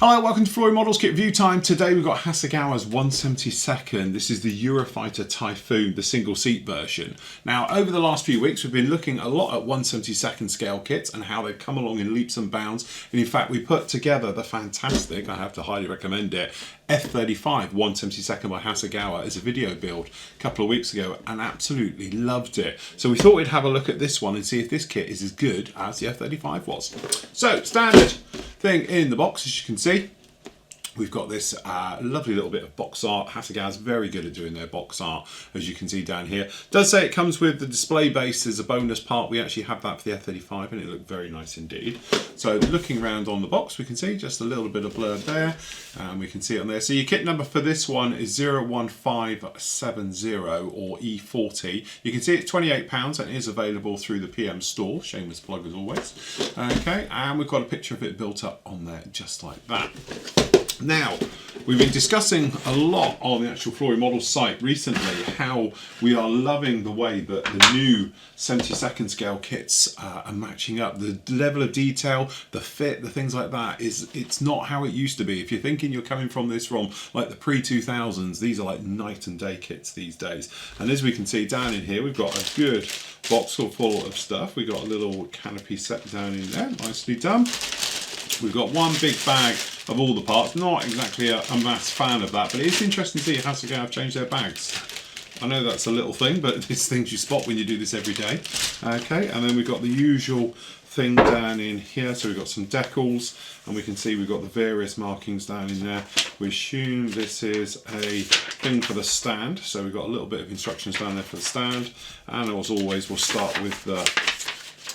Hello, welcome to Floyd Models Kit Review Time. Today we've got Hasegawa's 172nd. This is the Eurofighter Typhoon, the single seat version. Now, over the last few weeks, we've been looking a lot at 172nd scale kits and how they've come along in leaps and bounds. And in fact, we put together the fantastic, I have to highly recommend it, F-35 172nd by Hasegawa as a video build a couple of weeks ago and absolutely loved it. So we thought we'd have a look at this one and see if this kit is as good as the F-35 was. So, standard thing in the box, as you can see. We've got this lovely little bit of box art. Hasegawa's very good at doing their box art, as you can see down here. It does say it comes with the display base as a bonus part. We actually have that for the F-35 and it looked very nice indeed. So looking around on the box, we can see just a little bit of blur there. And we can see it on there. So your kit number for this one is 01570 or E40. You can see it's £28 and it is available through the PM store. Shameless plug as always. Okay, and we've got a picture of it built up on there just like that. Now, we've been discussing a lot on the actual Floyd Models site recently how we are loving the way that the new 72nd scale kits are matching up. The level of detail, the fit, the things like that, it's not how it used to be. If you're thinking you're coming from this from like the pre-2000s, these are like night and day kits these days. And as we can see down in here, we've got a good box full of stuff. We've got a little canopy set down in there, nicely done. We've got one big bag of all the parts. Not exactly a mass fan of that, but it is interesting to see how Hasegawa have changed their bags. I know that's a little thing, but it's things you spot when you do this every day. Okay, and then we've got the usual thing down in here. So we've got some decals, and we can see we've got the various markings down in there. We assume this is a thing for the stand. So we've got a little bit of instructions down there for the stand. And as always, we'll start with the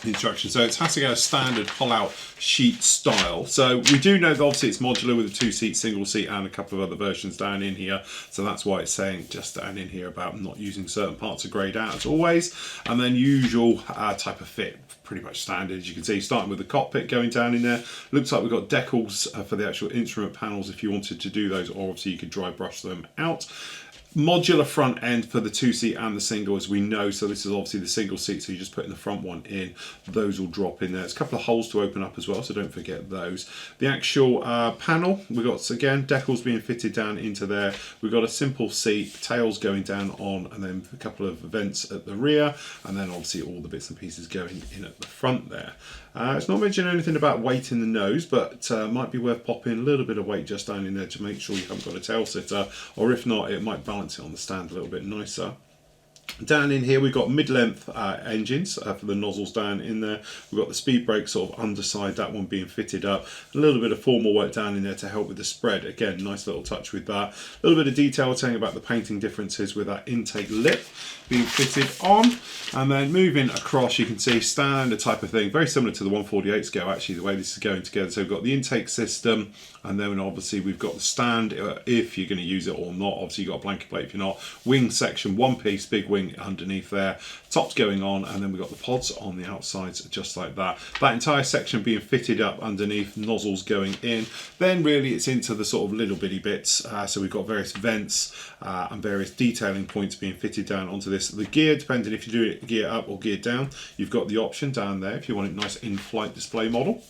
instructions. So it's Hasegawa's standard pull-out sheet style. So we do know that obviously it's modular with a 2-seat, single seat and a couple of other versions down in here. So that's why it's saying just down in here about not using certain parts of greyed out as always. And then usual type of fit, pretty much standard. As you can see, starting with the cockpit going down in there. Looks like we've got decals for the actual instrument panels if you wanted to do those, or obviously you could dry brush them out. Modular front end for the 2-seat and the single, as we know. So this is obviously the single seat, so you just put in the front one in. Those will drop in there. There's a couple of holes to open up as well, so don't forget those. The actual panel, we've got, again, decals being fitted down into there. We've got a simple seat, tails going down on, and then a couple of vents at the rear, and then obviously all the bits and pieces going in at the front there. It's not mentioning anything about weight in the nose, but might be worth popping a little bit of weight just down in there to make sure you haven't got a tail sitter, or if not, it might balance it on the stand a little bit nicer. Down in here we've got mid-length engines for the nozzles down in there. We've got the speed brake sort of underside, that one being fitted up. A little bit of formal work down in there to help with the spread. Again, nice little touch with that. A little bit of detail telling about the painting differences with that intake lip being fitted on. And then moving across, you can see standard type of thing, very similar to the 148 scale actually, the way this is going together. So we've got the intake system, and then obviously we've got the stand if you're going to use it or not. Obviously you've got a blanket plate if you're not. Wing section, one piece, big wing underneath there. Tops going on, and then we've got the pods on the outsides just like that. That entire section being fitted up underneath, nozzles going in. Then really it's into the sort of little bitty bits. So we've got various vents and various detailing points being fitted down onto this. The gear, depending if you do it gear up or gear down, you've got the option down there if you want a nice in-flight display model.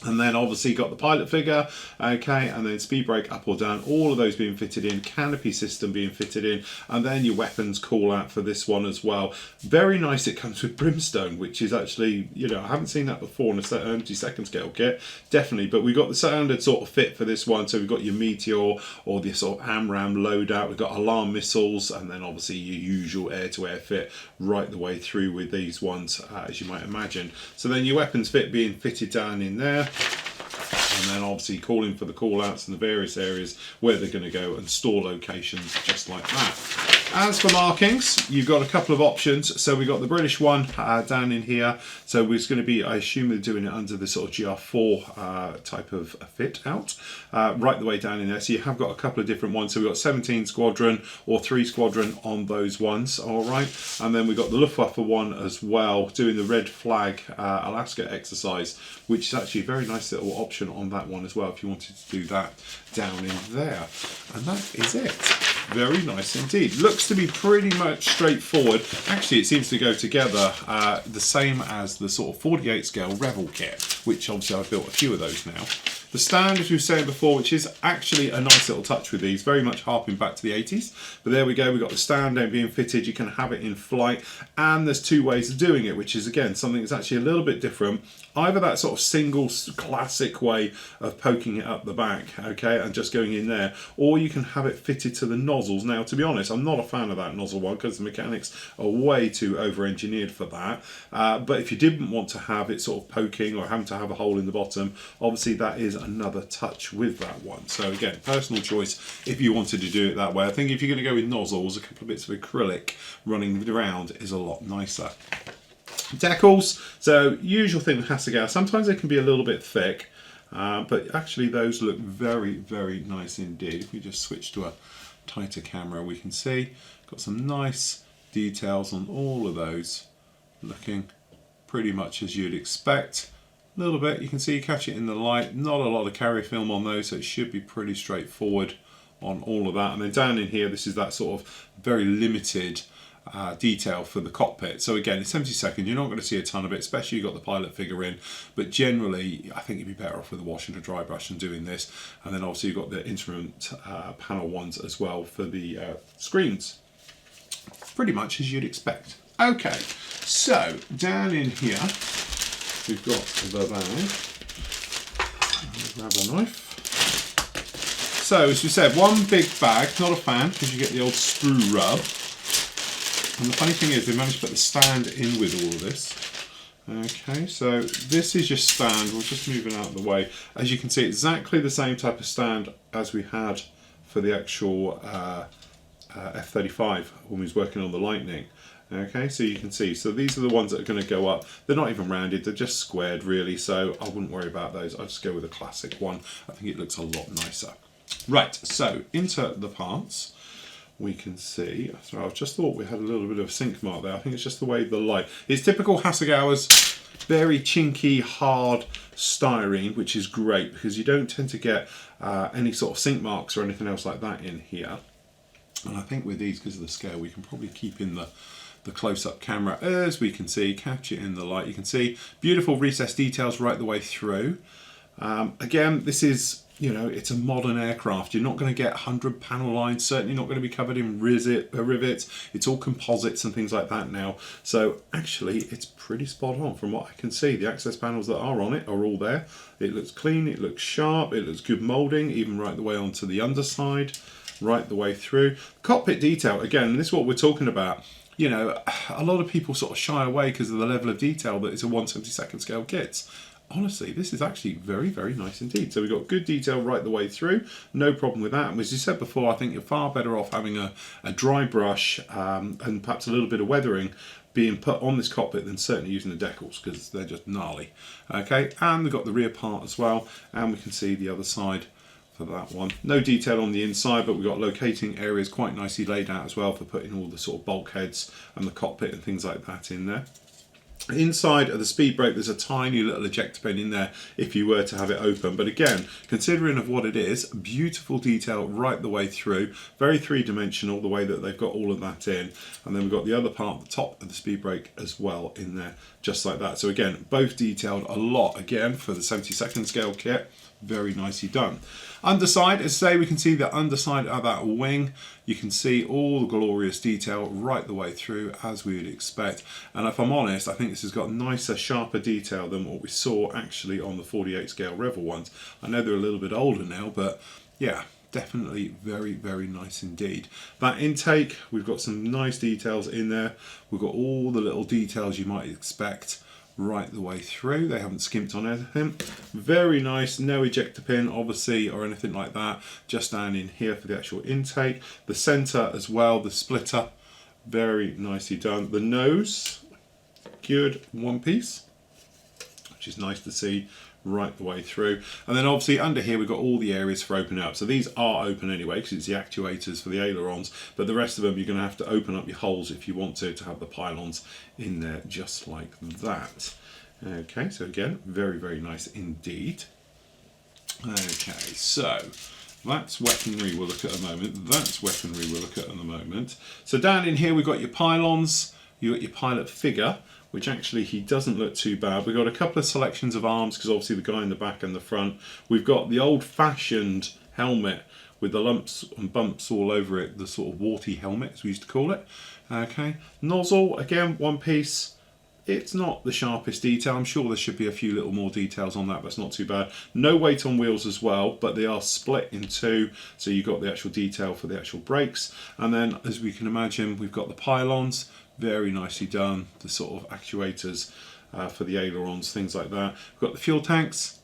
And then obviously got the pilot figure, okay, and then speed brake up or down, all of those being fitted in, canopy system being fitted in, and then your weapons call out for this one as well. Very nice, it comes with brimstone, which is actually, you know, I haven't seen that before in a 72nd scale kit, definitely, but we've got the standard sort of fit for this one. So we've got your Meteor or the sort of AMRAAM loadout, we've got alarm missiles, and then obviously your usual air-to-air fit right the way through with these ones, as you might imagine. So then your weapons fit being fitted down in there. And then obviously calling for the call outs in the various areas where they're going to go and store locations just like that. As for markings, you've got a couple of options. So we've got the British one down in here. So it's going to be, I assume they're doing it under the sort of GR4 type of fit out, right the way down in there. So you have got a couple of different ones. So we've got 17 Squadron or 3 Squadron on those ones, all right. And then we've got the Luftwaffe one as well, doing the red flag Alaska exercise, which is actually a very nice little option on that one as well, if you wanted to do that down in there. And that is it. Very nice indeed. Looks to be pretty much straightforward. Actually, it seems to go together the same as the sort of 48 scale Rebel kit, which obviously I've built a few of those now. The stand, as we were saying before, which is actually a nice little touch with these, very much harping back to the 80s. But there we go, we've got the stand now being fitted. You can have it in flight, and there's two ways of doing it, which is, again, something that's actually a little bit different. Either that sort of single classic way of poking it up the back, okay, and just going in there, or you can have it fitted to the nozzles. Now, to be honest, I'm not a fan of that nozzle one because the mechanics are way too over-engineered for that. But if you didn't want to have it sort of poking or having to have a hole in the bottom, obviously that is another touch with that one. So again, personal choice if you wanted to do it that way. I think if you're going to go with nozzles, a couple of bits of acrylic running around is a lot nicer. Decals, so usual thing with Hasegawa, sometimes they can be a little bit thick, but actually those look very, very nice indeed. If we just switch to a tighter camera, we can see got some nice details on all of those, looking pretty much as you'd expect. A little bit, you can see you catch it in the light, not a lot of carrier film on those, so it should be pretty straightforward on all of that. And then down in here, this is that sort of very limited detail for the cockpit. So again, it's 70-second, you're not going to see a ton of it, especially you've got the pilot figure in, but generally I think you'd be better off with a wash and a dry brush and doing this. And then obviously you've got the instrument panel ones as well for the screens. Pretty much as you'd expect. Okay, so down in here we've got the bag. Grab a knife. So as we said, one big bag, not a fan because you get the old screw rub. And the funny thing is they managed to put the stand in with all of this. Okay, so this is your stand. We'll just move it out of the way. As you can see, exactly the same type of stand as we had for the actual F-35 when we was working on the Lightning. Okay, so you can see, so these are the ones that are going to go up. They're not even rounded, they're just squared really, so I wouldn't worry about those. I'll just go with a classic one. I think it looks a lot nicer. Right, so into the parts. We can see, so I just thought we had a little bit of a sink mark there. I think it's just the way the light. It's typical Hasegawa's very chinky, hard styrene, which is great because you don't tend to get any sort of sink marks or anything else like that in here. And I think with these, because of the scale, we can probably keep in the close-up camera. As we can see, catch it in the light. You can see beautiful recessed details right the way through. Again, this is, you know, it's a modern aircraft. You're not going to get 100 panel lines, certainly not going to be covered in rivets. It's all composites and things like that now. So actually, it's pretty spot on from what I can see. The access panels that are on it are all there. It looks clean, it looks sharp, it looks good moulding, even right the way onto the underside, right the way through. Cockpit detail, again, this is what we're talking about. You know, a lot of people sort of shy away because of the level of detail that it's a 1/72 scale kit. Honestly, this is actually very, very nice indeed. So we've got good detail right the way through, no problem with that. And as you said before, I think you're far better off having a dry brush and perhaps a little bit of weathering being put on this cockpit than certainly using the decals because they're just gnarly. Okay, and we've got the rear part as well, and we can see the other side for that one. No detail on the inside, but we've got locating areas quite nicely laid out as well for putting all the sort of bulkheads and the cockpit and things like that in there. Inside of the speed brake, there's a tiny little ejector pin in there if you were to have it open, but again, considering of what it is, beautiful detail right the way through, very three-dimensional the way that they've got all of that in. And then we've got the other part, the top of the speed brake as well in there, just like that. So again, both detailed a lot again for the 72nd scale kit. Very nicely done. Underside, as I say, we can see the underside of that wing. You can see all the glorious detail right the way through as we would expect. And if I'm honest, I think this has got nicer, sharper detail than what we saw actually on the 48 scale Revel ones. I know they're a little bit older now, but yeah, definitely very, very nice indeed. That intake, we've got some nice details in there. We've got all the little details you might expect right the way through. They haven't skimped on anything. Very nice, no ejector pin obviously or anything like that, just down in here for the actual intake. The center as well, the splitter, very nicely done. The nose, good one piece, which is nice to see right the way through. And then obviously under here we've got all the areas for opening up. So these are open anyway because it's the actuators for the ailerons, but the rest of them you're going to have to open up your holes if you want to have the pylons in there just like that. Okay, so again, very, very nice indeed. Okay, so that's weaponry we'll look at a moment. That's weaponry we'll look at in a moment. So down in here we've got your pylons, you've got your pilot figure, which actually he doesn't look too bad. We've got a couple of selections of arms, because obviously the guy in the back and the front. We've got the old-fashioned helmet with the lumps and bumps all over it, the sort of warty helmet, as we used to call it. Okay, nozzle, again, one piece. It's not the sharpest detail. I'm sure there should be a few little more details on that, but it's not too bad. No weight on wheels as well, but they are split in two, so you've got the actual detail for the actual brakes. And then, as we can imagine, we've got the pylons, very nicely done, the sort of actuators for the ailerons, things like that. We've got the fuel tanks,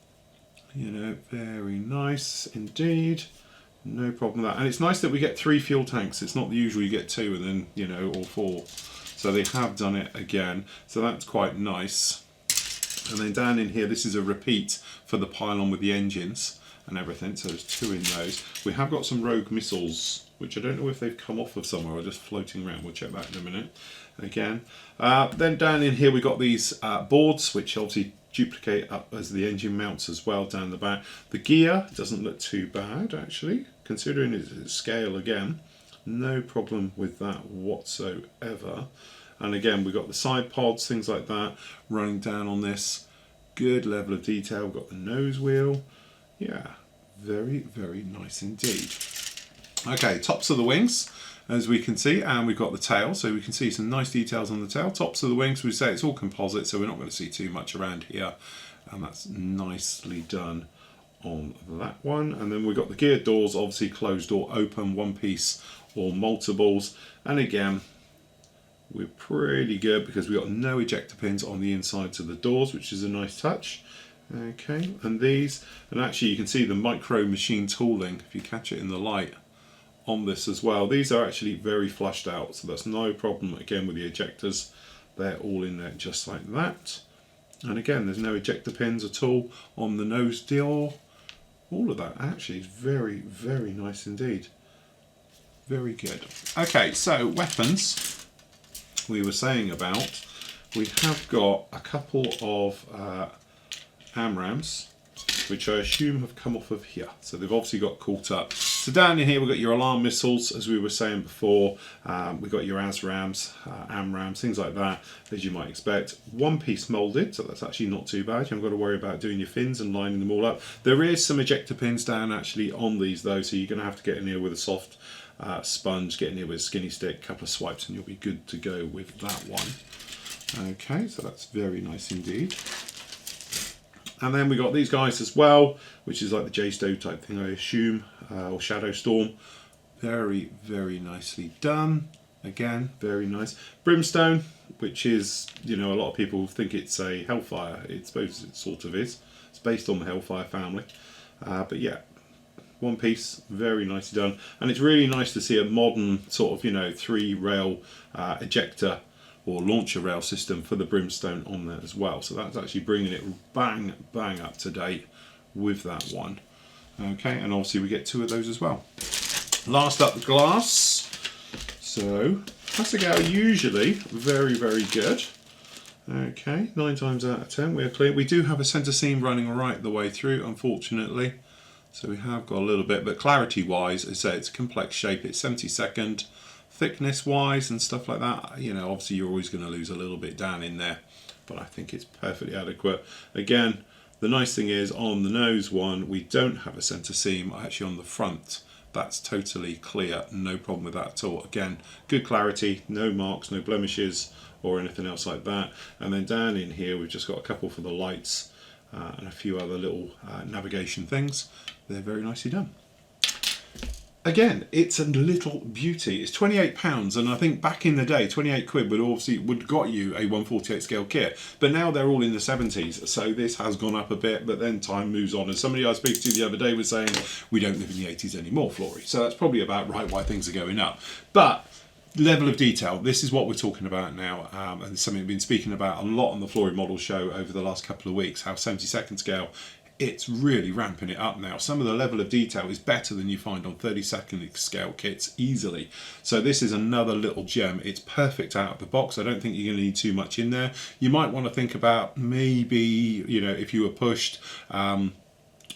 you know, very nice indeed. No problem with that. And it's nice that we get 3 fuel tanks. It's not the usual you get 2 and then, you know, or 4. So they have done it again, so that's quite nice. And then down in here, this is a repeat for the pylon with the engines and everything, so there's 2 in those. We have got some rogue missiles, which I don't know if they've come off of somewhere or just floating around. We'll check that in a minute. Again, then down in here we got these boards, which obviously duplicate up as the engine mounts as well down the back. The gear doesn't look too bad actually, considering its scale again. No problem with that whatsoever. And again, we've got the side pods, things like that, running down on this. Good level of detail. We've got the nose wheel. Yeah, very, very nice indeed. Okay, tops of the wings, as we can see, and we've got the tail, so we can see some nice details on the tail. Tops of the wings, we say it's all composite, so we're not going to see too much around here. And that's nicely done on that one. And then we've got the gear doors, obviously closed or open, one piece or multiples. And again, we're pretty good because we've got no ejector pins on the insides of the doors, which is a nice touch. Okay, and these, and actually you can see the micro machine tooling, if you catch it in the light, on this as well. These are actually very flushed out, so that's no problem again with the ejectors. They're all in there just like that. And again, there's no ejector pins at all on the nose door. All of that actually is very, very nice indeed. Very good. Okay, so weapons we were saying about. We have got a couple of AMRAAMs, which I assume have come off of here. So they've obviously got caught up. So down in here we've got your alarm missiles, as we were saying before. We've got your ASRAAMs, AMRAAMs, things like that, as you might expect. One piece moulded, so that's actually not too bad. You haven't got to worry about doing your fins and lining them all up. There is some ejector pins down actually on these though, so you're going to have to get in here with a soft sponge, get in here with a skinny stick, a couple of swipes, and you'll be good to go with that one. Okay, so that's very nice indeed. And then we got these guys as well, which is like the J-Stow type thing, I assume, or Shadow Storm. Very, very nicely done. Again, very nice. Brimstone, which is, you know, a lot of people think it's a Hellfire. I suppose it sort of is. It's based on the Hellfire family. But yeah, one piece, very nicely done. And it's really nice to see a modern sort of, you know, 3-rail ejector or launcher rail system for the Brimstone on there as well. So that's actually bringing it bang, bang up to date with that one. Okay, and obviously we get 2 of those as well. Last up, the glass. So, Hasegawa usually very, very good. Okay, 9 times out of 10 we are clear. We do have a centre seam running right the way through, unfortunately. So we have got a little bit, but clarity-wise, as I say, it's a complex shape. It's 72nd. Thickness-wise and stuff like that, you know, obviously you're always going to lose a little bit down in there, but I think it's perfectly adequate. Again, the nice thing is on the nose one, we don't have a centre seam. Actually on the front, that's totally clear, no problem with that at all. Again, good clarity, no marks, no blemishes or anything else like that. And then down in here, we've just got a couple for the lights and a few other little navigation things. They're very nicely done. Again, it's a little beauty. It's £28, and I think back in the day, 28 quid would got you a 1/48 scale kit. But now they're all in the 70s, so this has gone up a bit. But then time moves on, and somebody I was speaking to the other day was saying we don't live in the 80s anymore, Flory. So that's probably about right why things are going up. But level of detail, this is what we're talking about now, and something we've been speaking about a lot on the Flory Model Show over the last couple of weeks. How 72nd scale, it's really ramping it up now. Some of the level of detail is better than you find on 32nd scale kits easily. So this is another little gem. It's perfect out of the box. I don't think you're going to need too much in there. You might want to think about maybe, you know, if you were pushed,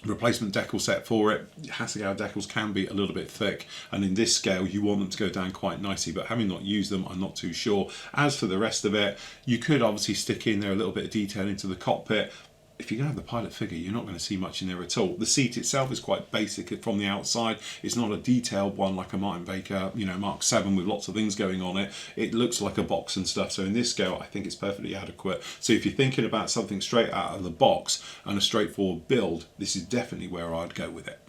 replacement decal set for it. Hasegawa decals can be a little bit thick, and in this scale you want them to go down quite nicely, but having not used them, I'm not too sure. As for the rest of it, you could obviously stick in there a little bit of detail into the cockpit. If you're going to have the pilot figure, you're not going to see much in there at all. The seat itself is quite basic from the outside. It's not a detailed one like a Martin Baker, Mark 7 with lots of things going on it. It looks like a box and stuff. So in this scale, I think it's perfectly adequate. So if you're thinking about something straight out of the box and a straightforward build, this is definitely where I'd go with it.